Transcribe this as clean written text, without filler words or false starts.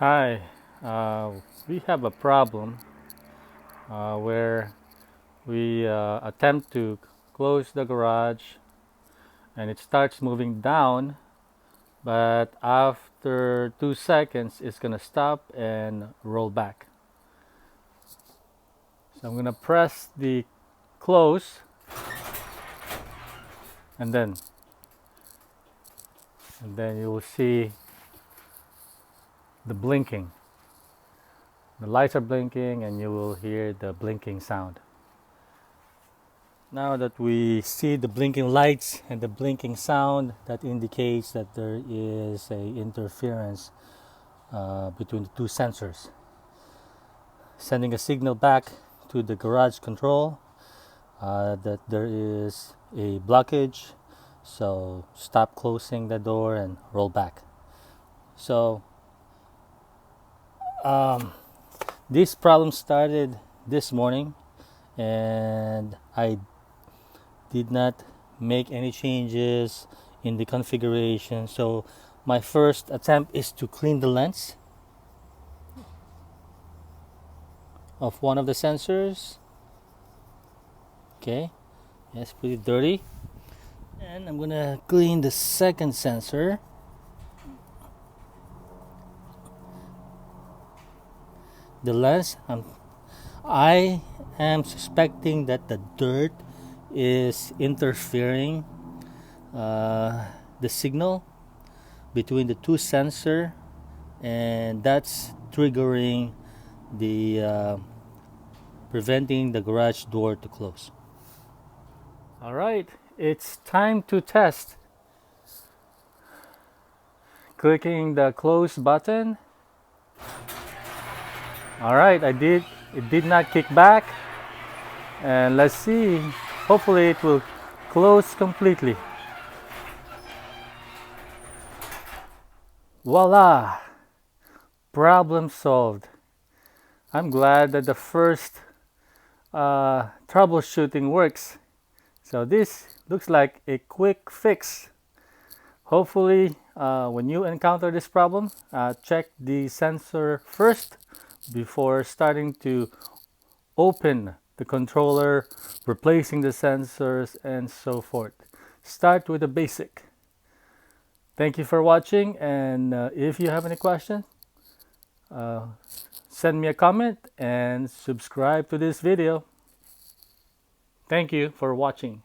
Hi, we have a problem where we attempt to close the garage and it starts moving down, but after 2 seconds it's gonna stop and roll back. So I'm gonna press the close and then you will see the blinking. The lights are blinking and you will hear the blinking sound. Now that we see the blinking lights and the blinking sound, that indicates that there is a interference between the two sensors, sending a signal back to the garage control that there is a blockage. So stop closing the door and roll back. So this problem started this morning, and I did not make any changes in the configuration. So my first attempt is to clean the lens of one of the sensors. Okay, it's pretty dirty. And I'm gonna clean the second sensor. The lens, I am suspecting that the dirt is interfering the signal between the two sensor, and that's triggering the preventing the garage door to close. All right, it's time to test. Clicking the close button. All right, I did. It did not kick back, and let's see. Hopefully, it will close completely. Voila! Problem solved. I'm glad that the first troubleshooting works. So this looks like a quick fix. Hopefully, when you encounter this problem, check the sensor first before starting to open the controller, replacing the sensors, and so forth. Start with the basic. Thank you for watching, and if you have any questions, send me a comment and subscribe to this video. Thank you for watching.